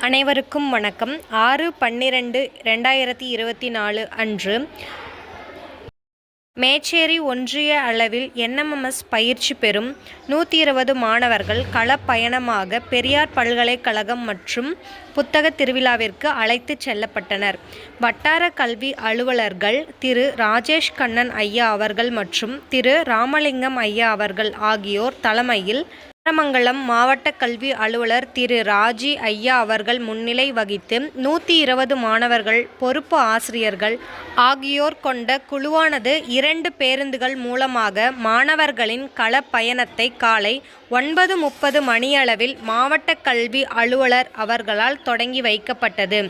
அனைவருக்கும் வணக்கம். 6/12/2024 அன்று மேச்சேரி ஒன்றிய அளவில் NMMS பயிற்சி பெறும் 120 மாணவர்கள் களப்பயணமாக பெரியார் பல்கலைக்கழகம் மற்றும் புத்தக திருவிழாவிற்கு அழைத்துச் செல்லப்பட்டனர். வட்டார கல்வி அலுவலர்கள் திரு ராஜேஷ் கண்ணன் ஐயா அவர்கள் மற்றும் திரு ராமலிங்கம் ஐயா அவர்கள் ஆகியோர் தலைமையில் சேரமங்கலம் மாவட்ட கல்வி அலுவலர் திரு ராஜி ஐயா அவர்கள் முன்னிலை வகித்து 120 மாணவர்கள், பொறுப்பு ஆசிரியர்கள் ஆகியோர் கொண்ட குழுவானது 2 பேருந்துகள் மூலமாக மாணவர்களின் களப்பயணத்தை காலை 9:30 மணியளவில் மாவட்ட கல்வி அலுவலர் அவர்களால் தொடங்கி வைக்கப்பட்டது.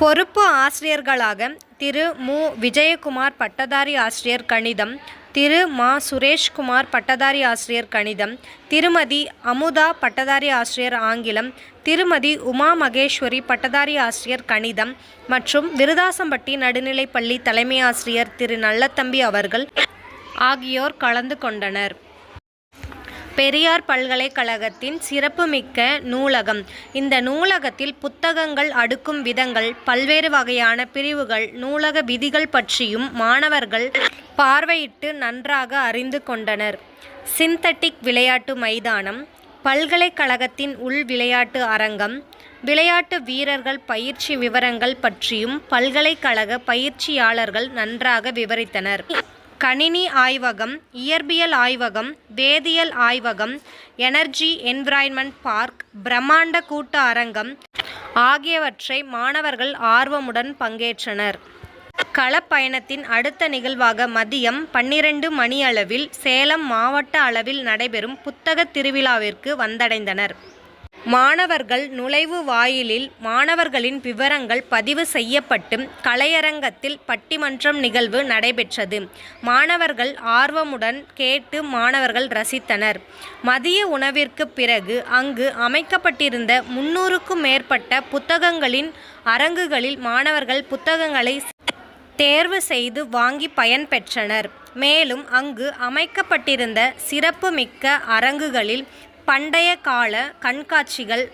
பொறுப்பு ஆசிரியர்களாக திரு மு. விஜயகுமார் பட்டதாரி ஆசிரியர் கணிதம், திரு மா. சுரேஷ்குமார் பட்டதாரி ஆசிரியர் கணிதம், திருமதி அமுதா பட்டதாரி ஆசிரியர் ஆங்கிலம், திருமதி உமா மகேஸ்வரி பட்டதாரி ஆசிரியர் கணிதம் மற்றும் விருதாசம்பட்டி நடுநிலைப்பள்ளி தலைமை ஆசிரியர் திரு நல்லத்தம்பி அவர்கள் ஆகியோர் கலந்து கொண்டனர். பெரியார் பல்கலைக்கழகத்தின் சிறப்புமிக்க நூலகம். இந்த நூலகத்தில் புத்தகங்கள் அடுக்கும் விதங்கள், பல்வேறு வகையான பிரிவுகள், நூலக விதிகள் பற்றியும் மாணவர்கள் பார்வையிட்டு நன்றாக அறிந்து கொண்டனர். சிந்தட்டிக் விளையாட்டு மைதானம், பல்கலைக்கழகத்தின் உள் விளையாட்டு அரங்கம், விளையாட்டு வீரர்கள் பயிற்சி விவரங்கள் பற்றியும் பல்கலைக்கழக பயிற்சியாளர்கள் நன்றாக விவரித்தனர். கணினி ஆய்வகம், இயற்பியல் ஆய்வகம், வேதியியல் ஆய்வகம், எனர்ஜி என்விரான்மெண்ட் பார்க், பிரம்மாண்ட கூட்ட அரங்கம் ஆகியவற்றை மாணவர்கள் ஆர்வமுடன் பங்கேற்றனர். களப்பயணத்தின் அடுத்த நிகழ்வாக மதியம் 12 மணியளவில் சேலம் மாவட்ட அளவில் நடைபெறும் புத்தக திருவிழாவிற்கு வந்தடைந்தனர். மாணவர்கள் நுழைவு வாயிலில் மாணவர்களின் விவரங்கள் பதிவு செய்யப்பட்டு கலையரங்கத்தில் பட்டிமன்றம் நிகழ்வு நடைபெற்றது. மாணவர்கள் ஆர்வமுடன் கேட்டு மாணவர்கள் ரசித்தனர். மதிய உணவிற்கு பிறகு அங்கு அமைக்கப்பட்டிருந்த 300க்கும் மேற்பட்ட புத்தகங்களின் அரங்குகளில் மாணவர்கள் புத்தகங்களை தேர்வு செய்து வாங்கி பயன்பெற்றனர். மேலும் அங்கு அமைக்கப்பட்டிருந்த சிறப்புமிக்க அரங்குகளில் பண்டைய கால கண்காட்சிகள்,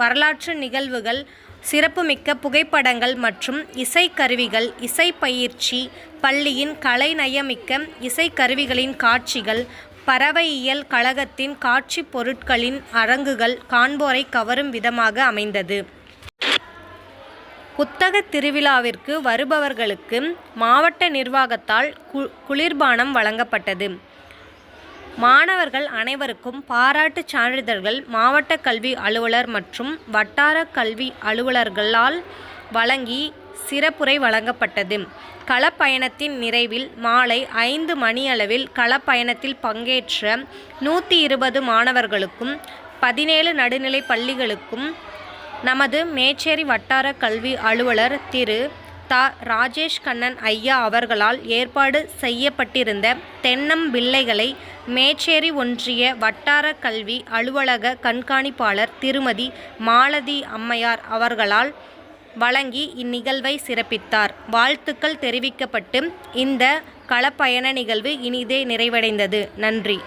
வரலாற்று நிகழ்வுகள், சிறப்புமிக்க புகைப்படங்கள் மற்றும் இசைக்கருவிகள், இசைப்பயிற்சி, பள்ளியின் கலைநயமிக்க இசைக்கருவிகளின் காட்சிகள், பறவையியல் கழகத்தின் காட்சி பொருட்களின் அரங்குகள் காண்போரை கவரும் விதமாக அமைந்தது. புத்தக திருவிழாவிற்கு வருபவர்களுக்கு மாவட்ட நிர்வாகத்தால் குளிர்பானம் வழங்கப்பட்டது. மாணவர்கள் அனைவருக்கும் பாராட்டுச் சான்றிதழ்கள் மாவட்ட கல்வி அலுவலர் மற்றும் வட்டார கல்வி அலுவலர்களால் வழங்கி சிறப்புரை வழங்கப்பட்டது. களப்பயணத்தின் நிறைவில் மாலை 5 மணியளவில் களப்பயணத்தில் பங்கேற்ற 120 மாணவர்களுக்கும் 17 நடுநிலை பள்ளிகளுக்கும் நமது மேச்சேரி வட்டார கல்வி அலுவலர் திரு த. ராஜேஷ் கண்ணன் ஐயா அவர்களால் ஏற்பாடு செய்யப்பட்டிருந்த தென்னம்பிள்ளைகளை மேச்சேரி ஒன்றிய வட்டார கல்வி அலுவலக கண்காணிப்பாளர் திருமதி மாலதி அம்மையார் அவர்களால் வழங்கி இந்நிகழ்வை சிறப்பித்தார். வாழ்த்துக்கள் தெரிவிக்கப்பட்டு இந்த களப்பயண நிகழ்வு இனிதே நிறைவடைந்தது. நன்றி.